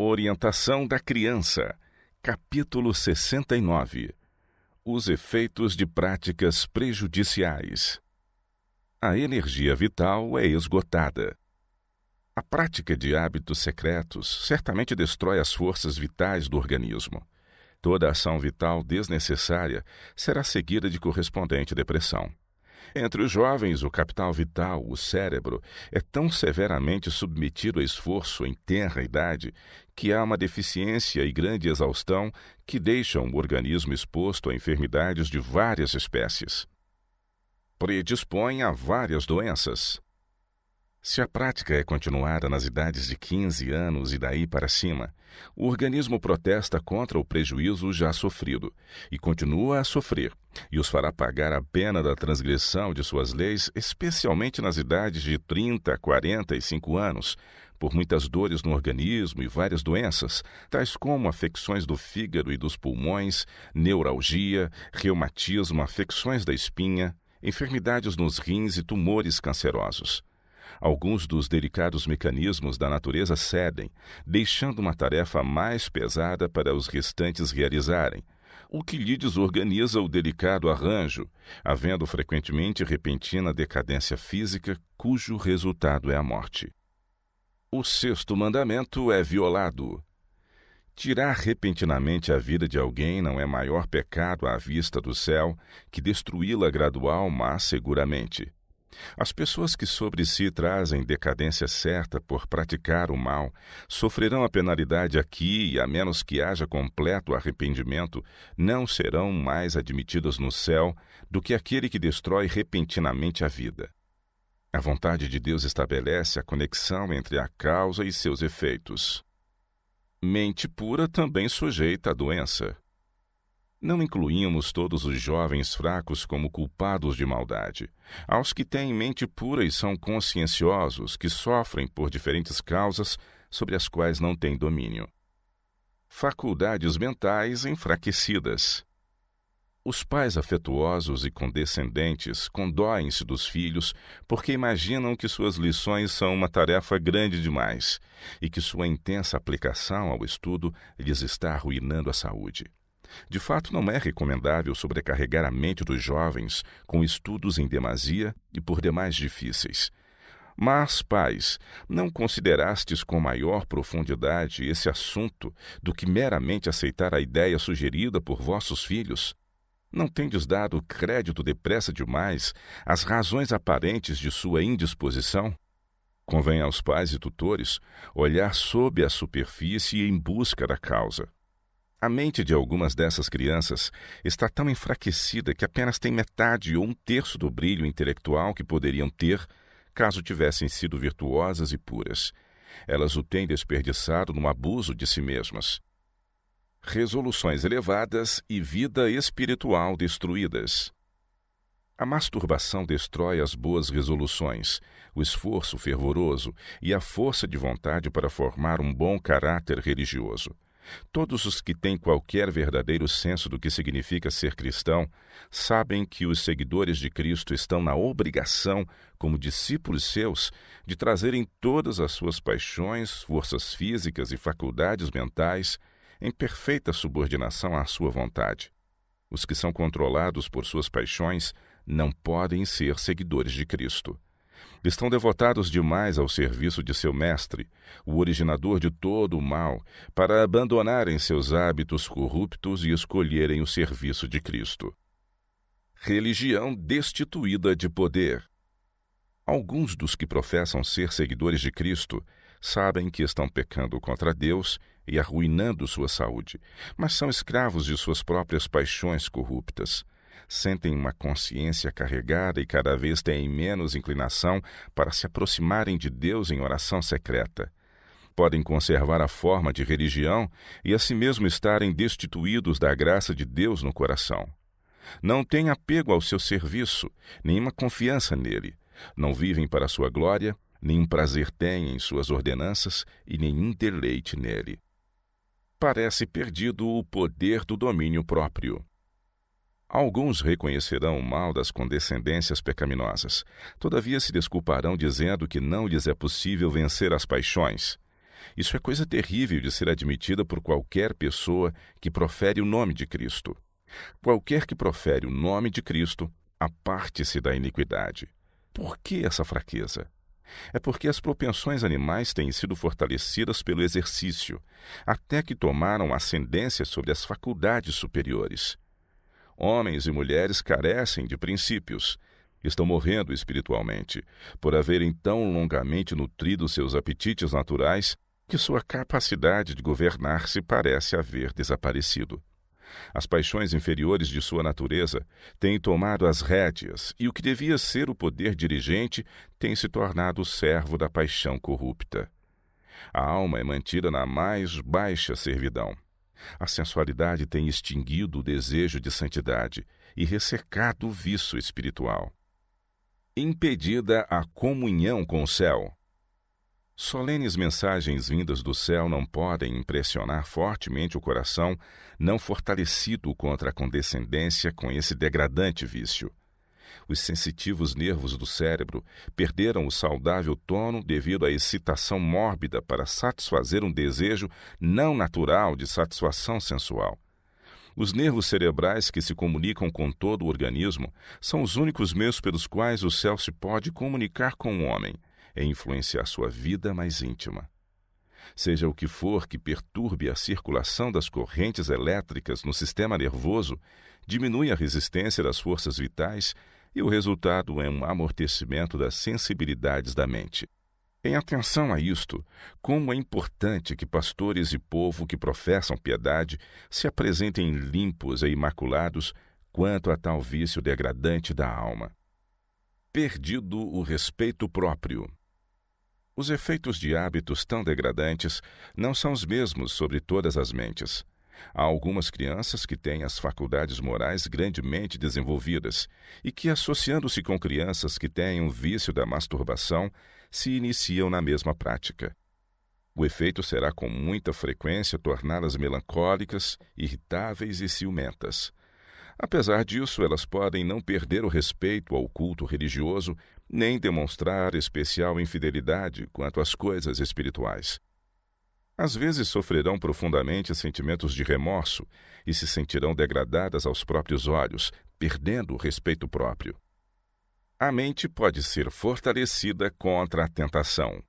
Orientação da criança. Capítulo 69. Os efeitos de práticas prejudiciais. A energia vital é esgotada. A prática de hábitos secretos certamente destrói as forças vitais do organismo. Toda ação vital desnecessária será seguida de correspondente depressão. Entre os jovens, o capital vital, o cérebro, é tão severamente submetido a esforço em tenra idade que há uma deficiência e grande exaustão que deixam o organismo exposto a enfermidades de várias espécies. Predispõe a várias doenças. Se a prática é continuada nas idades de 15 anos e daí para cima, o organismo protesta contra o prejuízo já sofrido e continua a sofrer, e os fará pagar a pena da transgressão de suas leis, especialmente nas idades de 30 a 45 anos, por muitas dores no organismo e várias doenças, tais como afecções do fígado e dos pulmões, neuralgia, reumatismo, afecções da espinha, enfermidades nos rins e tumores cancerosos. Alguns dos delicados mecanismos da natureza cedem, deixando uma tarefa mais pesada para os restantes realizarem, o que lhe desorganiza o delicado arranjo, havendo frequentemente repentina decadência física, cujo resultado é a morte. O sexto mandamento é violado. Tirar repentinamente a vida de alguém não é maior pecado à vista do céu que destruí-la gradual, mas seguramente. As pessoas que sobre si trazem decadência certa por praticar o mal sofrerão a penalidade aqui e, a menos que haja completo arrependimento, não serão mais admitidas no céu do que aquele que destrói repentinamente a vida. A vontade de Deus estabelece a conexão entre a causa e seus efeitos. Mente pura também sujeita à doença. Não incluímos todos os jovens fracos como culpados de maldade. Aos que têm mente pura e são conscienciosos, que sofrem por diferentes causas sobre as quais não têm domínio. Faculdades mentais enfraquecidas. Os pais afetuosos e condescendentes condoem-se dos filhos porque imaginam que suas lições são uma tarefa grande demais e que sua intensa aplicação ao estudo lhes está arruinando a saúde. De fato, não é recomendável sobrecarregar a mente dos jovens com estudos em demasia e por demais difíceis. Mas, pais, não considerastes com maior profundidade esse assunto do que meramente aceitar a ideia sugerida por vossos filhos? Não tendes dado crédito depressa demais às razões aparentes de sua indisposição? Convém aos pais e tutores olhar sob a superfície em busca da causa. A mente de algumas dessas crianças está tão enfraquecida que apenas tem metade ou um terço do brilho intelectual que poderiam ter caso tivessem sido virtuosas e puras. Elas o têm desperdiçado no abuso de si mesmas. Resoluções elevadas e vida espiritual destruídas. A masturbação destrói as boas resoluções, o esforço fervoroso e a força de vontade para formar um bom caráter religioso. Todos os que têm qualquer verdadeiro senso do que significa ser cristão sabem que os seguidores de Cristo estão na obrigação, como discípulos seus, de trazerem todas as suas paixões, forças físicas e faculdades mentais em perfeita subordinação à sua vontade. Os que são controlados por suas paixões não podem ser seguidores de Cristo. Estão devotados demais ao serviço de seu mestre, o originador de todo o mal, para abandonarem seus hábitos corruptos e escolherem o serviço de Cristo. Religião destituída de poder. Alguns dos que professam ser seguidores de Cristo sabem que estão pecando contra Deus e arruinando sua saúde, mas são escravos de suas próprias paixões corruptas. Sentem uma consciência carregada e cada vez têm menos inclinação para se aproximarem de Deus em oração secreta. Podem conservar a forma de religião e assim mesmo estarem destituídos da graça de Deus no coração. Não têm apego ao seu serviço, nenhuma confiança nele. Não vivem para sua glória, nenhum prazer têm em suas ordenanças e nenhum deleite nele. Parece perdido o poder do domínio próprio. Alguns reconhecerão o mal das condescendências pecaminosas, todavia se desculparão dizendo que não lhes é possível vencer as paixões. Isso é coisa terrível de ser admitida por qualquer pessoa que profere o nome de Cristo. Qualquer que profere o nome de Cristo, aparte-se da iniquidade. Por que essa fraqueza? É porque as propensões animais têm sido fortalecidas pelo exercício, até que tomaram ascendência sobre as faculdades superiores. Homens e mulheres carecem de princípios. Estão morrendo espiritualmente, por haverem tão longamente nutrido seus apetites naturais que sua capacidade de governar-se parece haver desaparecido. As paixões inferiores de sua natureza têm tomado as rédeas, e o que devia ser o poder dirigente tem se tornado o servo da paixão corrupta. A alma é mantida na mais baixa servidão. A sensualidade tem extinguido o desejo de santidade e ressecado o vício espiritual. Impedida a comunhão com o céu. Solenes mensagens vindas do céu não podem impressionar fortemente o coração não fortalecido contra a condescendência com esse degradante vício. Os sensitivos nervos do cérebro perderam o saudável tono devido à excitação mórbida para satisfazer um desejo não natural de satisfação sensual. Os nervos cerebrais que se comunicam com todo o organismo são os únicos meios pelos quais o céu se pode comunicar com o homem e influenciar sua vida mais íntima. Seja o que for que perturbe a circulação das correntes elétricas no sistema nervoso, diminui a resistência das forças vitais e o resultado é um amortecimento das sensibilidades da mente. Em atenção a isto, como é importante que pastores e povo que professam piedade se apresentem limpos e imaculados quanto a tal vício degradante da alma. Perdido o respeito próprio. Os efeitos de hábitos tão degradantes não são os mesmos sobre todas as mentes. Há algumas crianças que têm as faculdades morais grandemente desenvolvidas e que, associando-se com crianças que têm o vício da masturbação, se iniciam na mesma prática. O efeito será com muita frequência torná-las melancólicas, irritáveis e ciumentas. Apesar disso, elas podem não perder o respeito ao culto religioso, nem demonstrar especial infidelidade quanto às coisas espirituais. Às vezes sofrerão profundamente sentimentos de remorso e se sentirão degradadas aos próprios olhos, perdendo o respeito próprio. A mente pode ser fortalecida contra a tentação.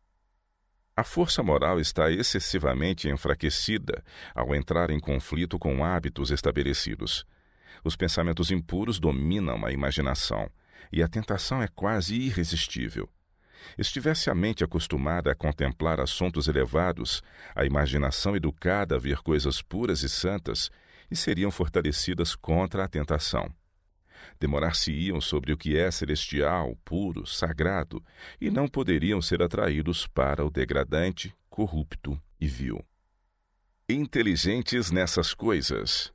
A força moral está excessivamente enfraquecida ao entrar em conflito com hábitos estabelecidos. Os pensamentos impuros dominam a imaginação, e a tentação é quase irresistível. Estivesse a mente acostumada a contemplar assuntos elevados, a imaginação educada a ver coisas puras e santas, e seriam fortalecidas contra a tentação. Demorar-se-iam sobre o que é celestial, puro, sagrado, e não poderiam ser atraídos para o degradante, corrupto e vil. Inteligentes nessas coisas.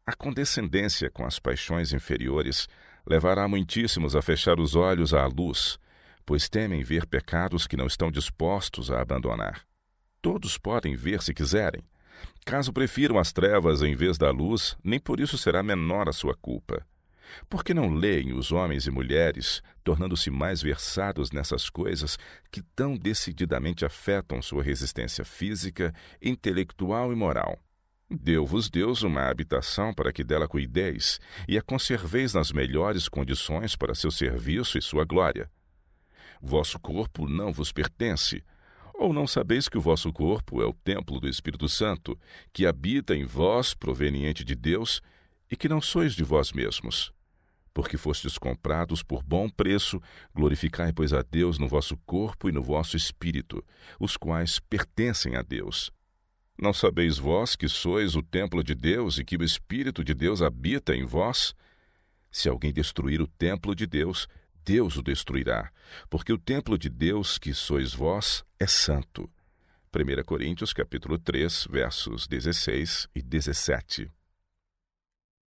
A condescendência com as paixões inferiores levará muitíssimos a fechar os olhos à luz, pois temem ver pecados que não estão dispostos a abandonar. Todos podem ver se quiserem. Caso prefiram as trevas em vez da luz, nem por isso será menor a sua culpa. Por que não leem os homens e mulheres, tornando-se mais versados nessas coisas que tão decididamente afetam sua resistência física, intelectual e moral? Deu-vos Deus uma habitação para que dela cuideis e a conserveis nas melhores condições para seu serviço e sua glória. Vosso corpo não vos pertence. Ou não sabeis que o vosso corpo é o templo do Espírito Santo, que habita em vós, proveniente de Deus, e que não sois de vós mesmos? Porque fostes comprados por bom preço, glorificai, pois, a Deus no vosso corpo e no vosso espírito, os quais pertencem a Deus. Não sabeis vós que sois o templo de Deus e que o Espírito de Deus habita em vós? Se alguém destruir o templo de Deus, Deus o destruirá, porque o templo de Deus, que sois vós, é santo. 1 Coríntios capítulo 3, versos 16 e 17.